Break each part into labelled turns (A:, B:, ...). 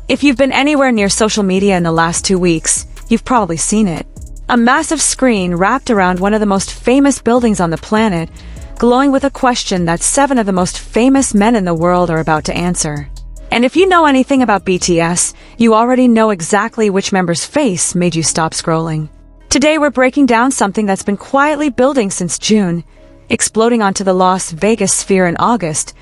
A: If you've been anywhere near social media in the last 2 weeks, you've probably seen it. A massive screen wrapped around one of the most famous buildings on the planet, glowing with a question that 7 of the most famous men in the world are about to answer. And if you know anything about BTS, you already know exactly which member's face made you stop scrolling. Today we're breaking down something that's been quietly building since June, exploding onto the Las Vegas Sphere in August,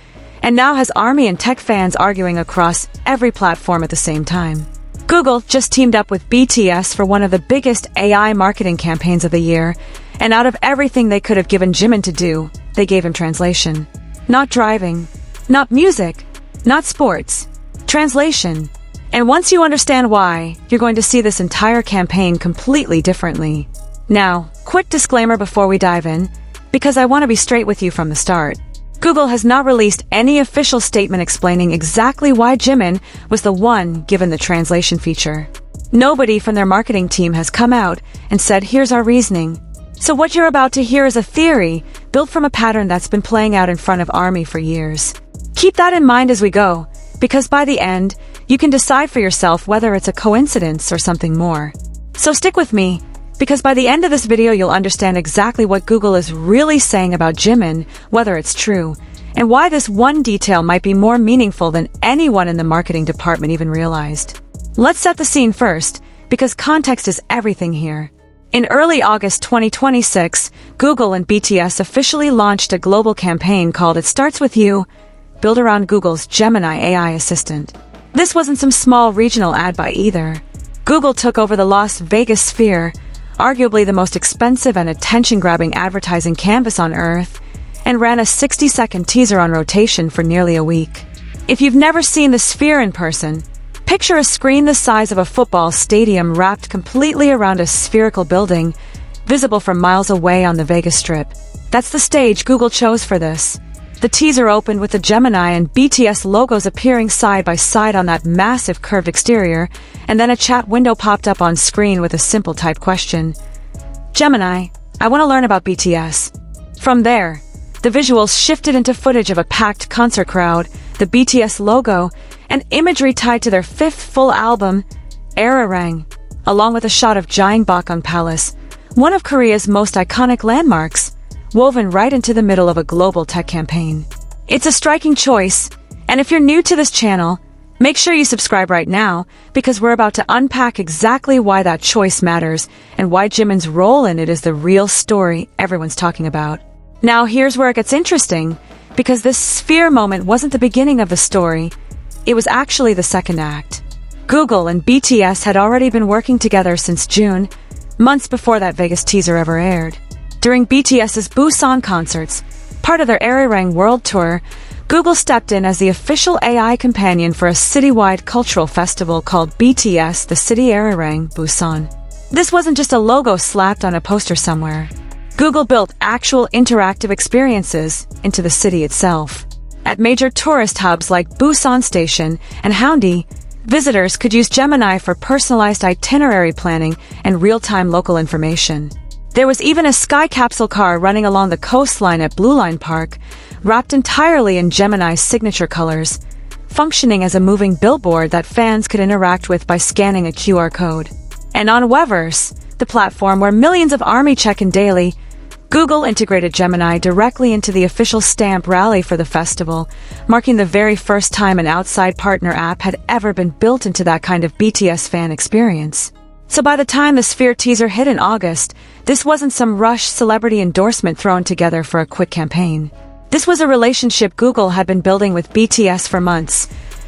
A: and now has ARMY and tech fans arguing across every platform at the same time. Google just teamed up with BTS for one of the biggest AI marketing campaigns of the year, and out of everything they could have given Jimin to do, they gave him translation. Not driving, not music, not sports, translation. And once you understand why, you're going to see this entire campaign completely differently. Now, quick disclaimer before we dive in, because I want to be straight with you from the start. Google has not released any official statement explaining exactly why Jimin was the one given the translation feature. Nobody from their marketing team has come out and said, here's our reasoning. So what you're about to hear is a theory built from a pattern that's been playing out in front of ARMY for years. Keep that in mind as we go, because by the end, you can decide for yourself whether it's a coincidence or something more. So stick with me, because by the end of this video you'll understand exactly what Google is really saying about Jimin, whether it's true, and why this one detail might be more meaningful than anyone in the marketing department even realized. Let's set the scene first, because context is everything here. In early August 2026, Google and BTS officially launched a global campaign called It Starts With You, built around Google's Gemini AI assistant. This wasn't some small regional ad buy either. Google took over the Las Vegas Sphere, arguably the most expensive and attention-grabbing advertising canvas on Earth, and ran a 60-second teaser on rotation for nearly a week. If you've never seen the Sphere in person, picture a screen the size of a football stadium wrapped completely around a spherical building, visible from miles away on the Vegas Strip. That's the stage Google chose for this. The teaser opened with the Gemini and BTS logos appearing side by side on that massive curved exterior, and then a chat window popped up on screen with a simple type question. Gemini, I want to learn about BTS. From there, the visuals shifted into footage of a packed concert crowd, the BTS logo, and imagery tied to their 5th full album, ARIRANG, along with a shot of JiminBlondeHair Palace, one of Korea's most iconic landmarks, woven right into the middle of a global tech campaign. It's a striking choice, and if you're new to this channel, make sure you subscribe right now, because we're about to unpack exactly why that choice matters and why Jimin's role in it is the real story everyone's talking about. Now here's where it gets interesting, because this sphere moment wasn't the beginning of the story, it was actually the second act. Google and BTS had already been working together since June, months before that Vegas teaser ever aired. During BTS's Busan concerts, part of their ARIRANG World Tour, Google stepped in as the official AI companion for a citywide cultural festival called BTS The City ARIRANG Busan. This wasn't just a logo slapped on a poster somewhere. Google built actual interactive experiences into the city itself. At major tourist hubs like Busan Station and Haeundae, visitors could use Gemini for personalized itinerary planning and real-time local information. There was even a sky capsule car running along the coastline at Blue Line Park, wrapped entirely in Gemini's signature colors, functioning as a moving billboard that fans could interact with by scanning a QR code. And on Weverse, the platform where millions of ARMY check in daily, Google integrated Gemini directly into the official stamp rally for the festival, marking the very first time an outside partner app had ever been built into that kind of BTS fan experience. So by the time the Sphere teaser hit in August, this wasn't some rushed celebrity endorsement thrown together for a quick campaign. This was a relationship Google had been building with BTS for months,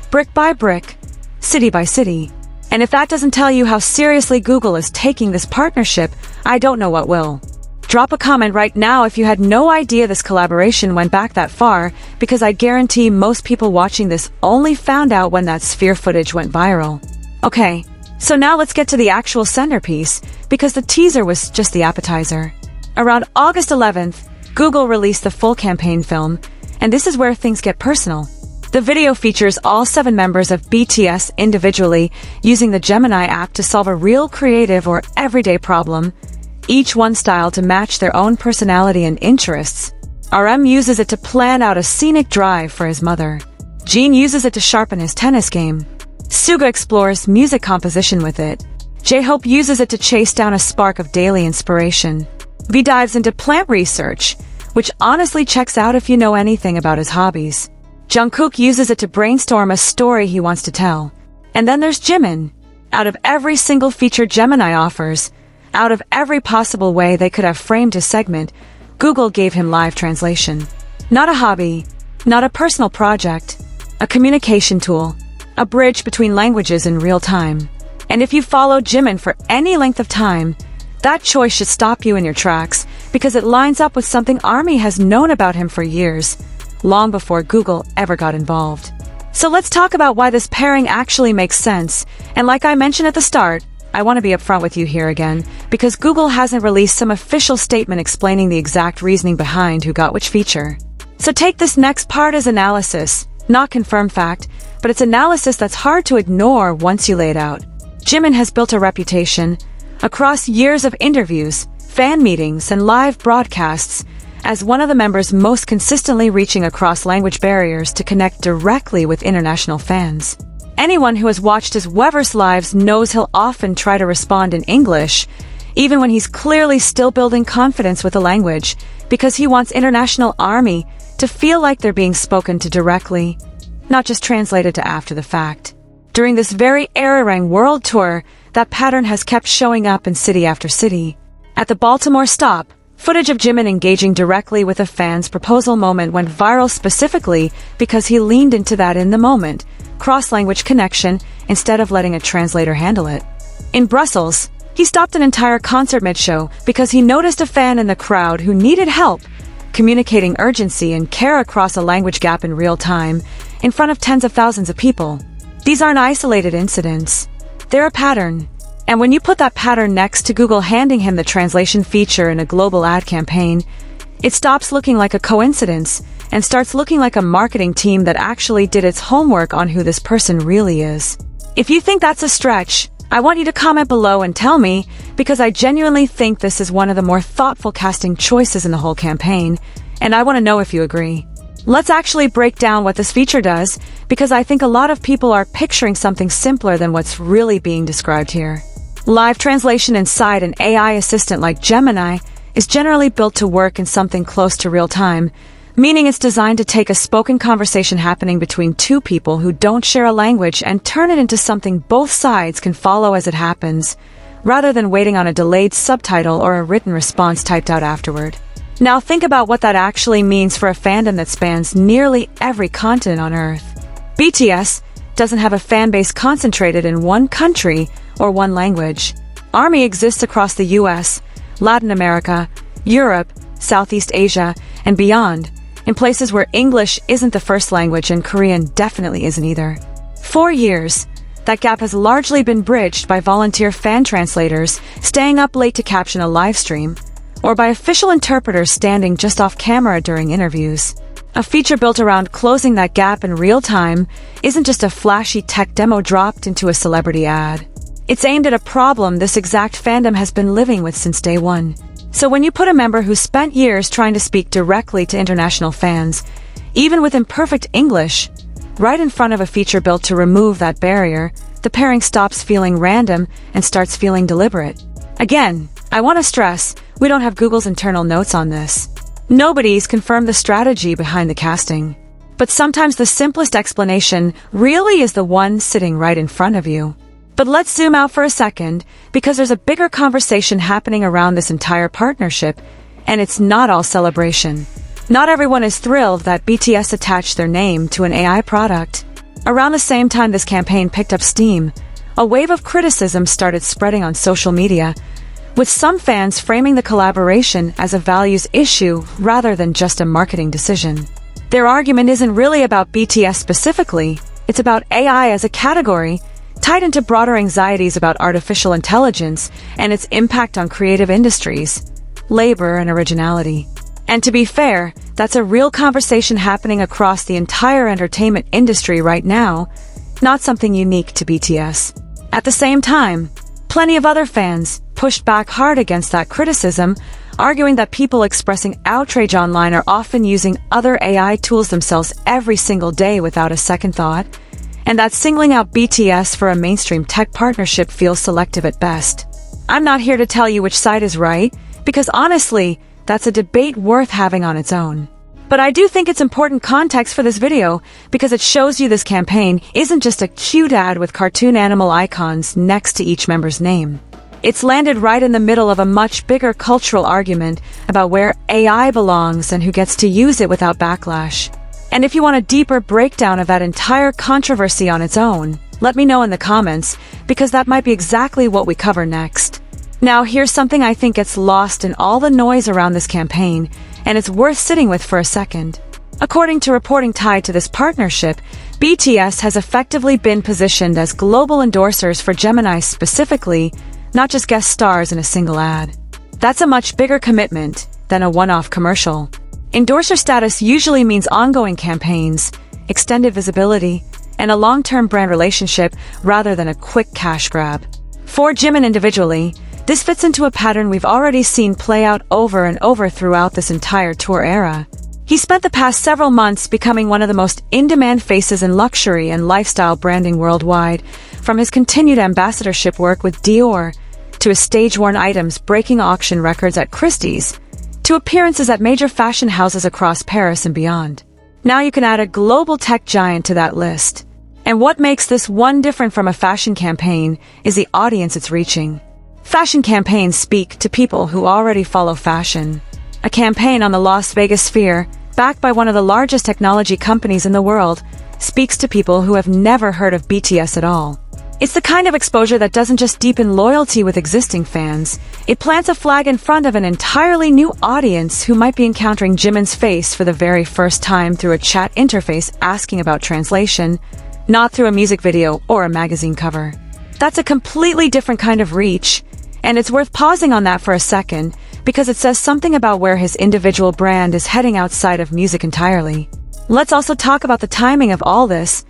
A: brick by brick, city by city. And if that doesn't tell you how seriously Google is taking this partnership, I don't know what will. Drop a comment right now if you had no idea this collaboration went back that far, because I guarantee most people watching this only found out when that Sphere footage went viral. Okay. So now let's get to the actual centerpiece, because the teaser was just the appetizer. Around August 11th, Google released the full campaign film, and this is where things get personal. The video features all 7 members of BTS individually using the Gemini app to solve a real creative or everyday problem, each one styled to match their own personality and interests. RM uses it to plan out a scenic drive for his mother. Jin uses it to sharpen his tennis game. Suga explores music composition with it. J-Hope uses it to chase down a spark of daily inspiration. V dives into plant research, which honestly checks out if you know anything about his hobbies. Jungkook uses it to brainstorm a story he wants to tell. And then there's Jimin. Out of every single feature Gemini offers, out of every possible way they could have framed his segment, Google gave him live translation. Not a hobby, not a personal project, a communication tool, a bridge between languages in real time. And if you follow Jimin for any length of time, that choice should stop you in your tracks because it lines up with something ARMY has known about him for years, long before Google ever got involved. So let's talk about why this pairing actually makes sense. And like I mentioned at the start, I want to be upfront with you here again, because Google hasn't released some official statement explaining the exact reasoning behind who got which feature. So take this next part as analysis, not confirmed fact, but it's analysis that's hard to ignore once you lay it out. Jimin has built a reputation, across years of interviews, fan meetings, and live broadcasts, as one of the members most consistently reaching across language barriers to connect directly with international fans. Anyone who has watched his Weverse lives knows he'll often try to respond in English, even when he's clearly still building confidence with the language, because he wants international ARMY to feel like they're being spoken to directly, not just translated to after the fact. During this very ARIRANG World Tour, that pattern has kept showing up in city after city. At the Baltimore stop, footage of Jimin engaging directly with a fan's proposal moment went viral specifically because he leaned into that in the moment, cross-language connection, instead of letting a translator handle it. In Brussels, he stopped an entire concert mid-show because he noticed a fan in the crowd who needed help, communicating urgency and care across a language gap in real time, in front of tens of thousands of people. These aren't isolated incidents. They're a pattern. And when you put that pattern next to Google handing him the translation feature in a global ad campaign, it stops looking like a coincidence and starts looking like a marketing team that actually did its homework on who this person really is. If you think that's a stretch, I want you to comment below and tell me, because I genuinely think this is one of the more thoughtful casting choices in the whole campaign, and I want to know if you agree. Let's actually break down what this feature does, because I think a lot of people are picturing something simpler than what's really being described here. Live translation inside an AI assistant like Gemini is generally built to work in something close to real time, meaning it's designed to take a spoken conversation happening between two people who don't share a language and turn it into something both sides can follow as it happens, rather than waiting on a delayed subtitle or a written response typed out afterward. Now think about what that actually means for a fandom that spans nearly every continent on Earth. BTS doesn't have a fan base concentrated in one country or one language. ARMY exists across the US, Latin America, Europe, Southeast Asia, and beyond, in places where English isn't the first language and Korean definitely isn't either. For years, that gap has largely been bridged by volunteer fan translators staying up late to caption a live stream, or by official interpreters standing just off camera during interviews. A feature built around closing that gap in real time isn't just a flashy tech demo dropped into a celebrity ad. It's aimed at a problem this exact fandom has been living with since day one. So when you put a member who spent years trying to speak directly to international fans, even with imperfect English, right in front of a feature built to remove that barrier, the pairing stops feeling random and starts feeling deliberate. Again, I want to stress, we don't have Google's internal notes on this. Nobody's confirmed the strategy behind the casting. But sometimes the simplest explanation really is the one sitting right in front of you. But let's zoom out for a second, because there's a bigger conversation happening around this entire partnership, and it's not all celebration. Not everyone is thrilled that BTS attached their name to an AI product. Around the same time this campaign picked up steam, a wave of criticism started spreading on social media, with some fans framing the collaboration as a values issue rather than just a marketing decision. Their argument isn't really about BTS specifically, it's about AI as a category, tied into broader anxieties about artificial intelligence and its impact on creative industries, labor, and originality. And to be fair, that's a real conversation happening across the entire entertainment industry right now, not something unique to BTS. At the same time, plenty of other fans pushed back hard against that criticism, arguing that people expressing outrage online are often using other AI tools themselves every single day without a second thought, and that singling out BTS for a mainstream tech partnership feels selective at best. I'm not here to tell you which side is right, because honestly, that's a debate worth having on its own. But I do think it's important context for this video, because it shows you this campaign isn't just a cute ad with cartoon animal icons next to each member's name. It's landed right in the middle of a much bigger cultural argument about where AI belongs and who gets to use it without backlash. And if you want a deeper breakdown of that entire controversy on its own, let me know in the comments, because that might be exactly what we cover next. Now, here's something I think gets lost in all the noise around this campaign, and it's worth sitting with for a second. According to reporting tied to this partnership, BTS has effectively been positioned as global endorsers for Gemini specifically, not just guest stars in a single ad. That's a much bigger commitment than a one-off commercial. Endorser status usually means ongoing campaigns, extended visibility, and a long-term brand relationship rather than a quick cash grab. For Jimin individually, this fits into a pattern we've already seen play out over and over throughout this entire tour era. He spent the past several months becoming one of the most in-demand faces in luxury and lifestyle branding worldwide, from his continued ambassadorship work with Dior, to his stage-worn items breaking auction records at Christie's, to appearances at major fashion houses across Paris and beyond. Now you can add a global tech giant to that list. And what makes this one different from a fashion campaign is the audience it's reaching. Fashion campaigns speak to people who already follow fashion. A campaign on the Las Vegas Sphere, backed by one of the largest technology companies in the world, speaks to people who have never heard of BTS at all. It's the kind of exposure that doesn't just deepen loyalty with existing fans, it plants a flag in front of an entirely new audience who might be encountering Jimin's face for the very first time through a chat interface asking about translation, not through a music video or a magazine cover. That's a completely different kind of reach, and it's worth pausing on that for a second, because it says something about where his individual brand is heading outside of music entirely. Let's also talk about the timing of all this,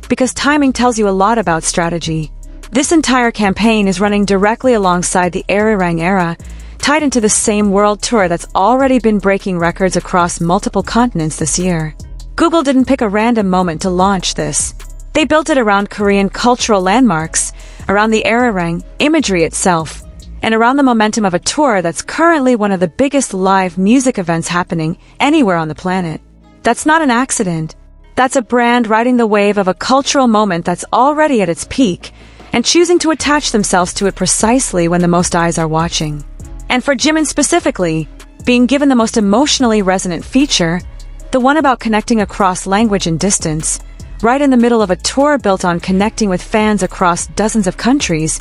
A: because timing tells you a lot about strategy. This entire campaign is running directly alongside the ARIRANG era, tied into the same world tour that's already been breaking records across multiple continents this year. Google didn't pick a random moment to launch this. They built it around Korean cultural landmarks, around the ARIRANG imagery itself, and around the momentum of a tour that's currently one of the biggest live music events happening anywhere on the planet. That's not an accident. That's a brand riding the wave of a cultural moment that's already at its peak, and choosing to attach themselves to it precisely when the most eyes are watching. And for Jimin specifically, being given the most emotionally resonant feature, the one about connecting across language and distance, right in the middle of a tour built on connecting with fans across dozens of countries,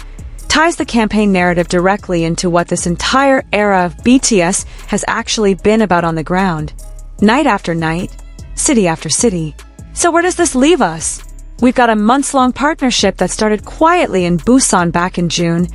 A: ties the campaign narrative directly into what this entire era of BTS has actually been about on the ground, night after night, city after city. So where does this leave us? We've got a months-long partnership that started quietly in Busan back in June,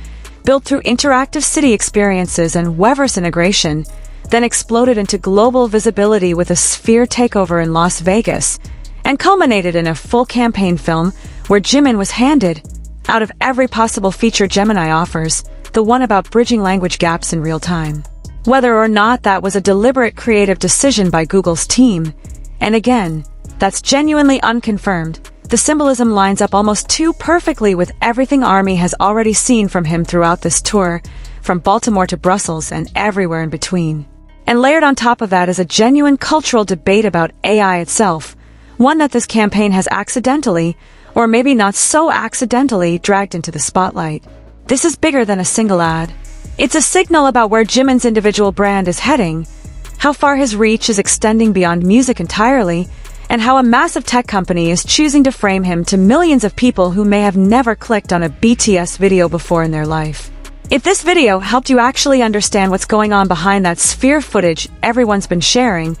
A: built through interactive city experiences and Weverse integration, then exploded into global visibility with a Sphere takeover in Las Vegas, and culminated in a full campaign film where Jimin was handed, out of every possible feature Gemini offers, the one about bridging language gaps in real time. Whether or not that was a deliberate creative decision by Google's team, and again, that's genuinely unconfirmed, the symbolism lines up almost too perfectly with everything ARMY has already seen from him throughout this tour, from Baltimore to Brussels and everywhere in between. And layered on top of that is a genuine cultural debate about AI itself, one that this campaign has accidentally, or maybe not so accidentally, dragged into the spotlight. This is bigger than a single ad. It's a signal about where Jimin's individual brand is heading, how far his reach is extending beyond music entirely, and how a massive tech company is choosing to frame him to millions of people who may have never clicked on a BTS video before in their life. If this video helped you actually understand what's going on behind that Sphere footage everyone's been sharing,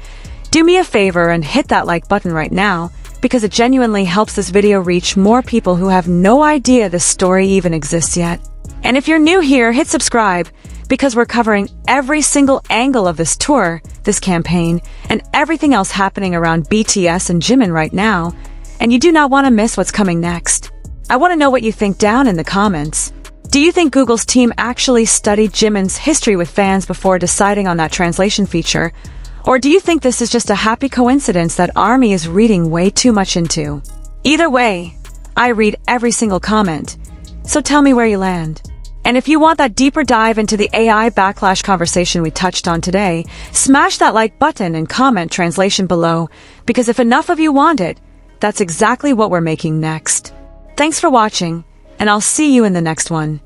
A: do me a favor and hit that like button right now, because it genuinely helps this video reach more people who have no idea this story even exists yet. And if you're new here, hit subscribe, because we're covering every single angle of this tour, this campaign, and everything else happening around BTS and Jimin right now, and you do not want to miss what's coming next. I want to know what you think down in the comments. Do you think Google's team actually studied Jimin's history with fans before deciding on that translation feature? Or do you think this is just a happy coincidence that ARMY is reading way too much into? Either way, I read every single comment. So tell me where you land. And if you want that deeper dive into the AI backlash conversation we touched on today, smash that like button and comment translation below, because if enough of you want it, that's exactly what we're making next. Thanks for watching, and I'll see you in the next one.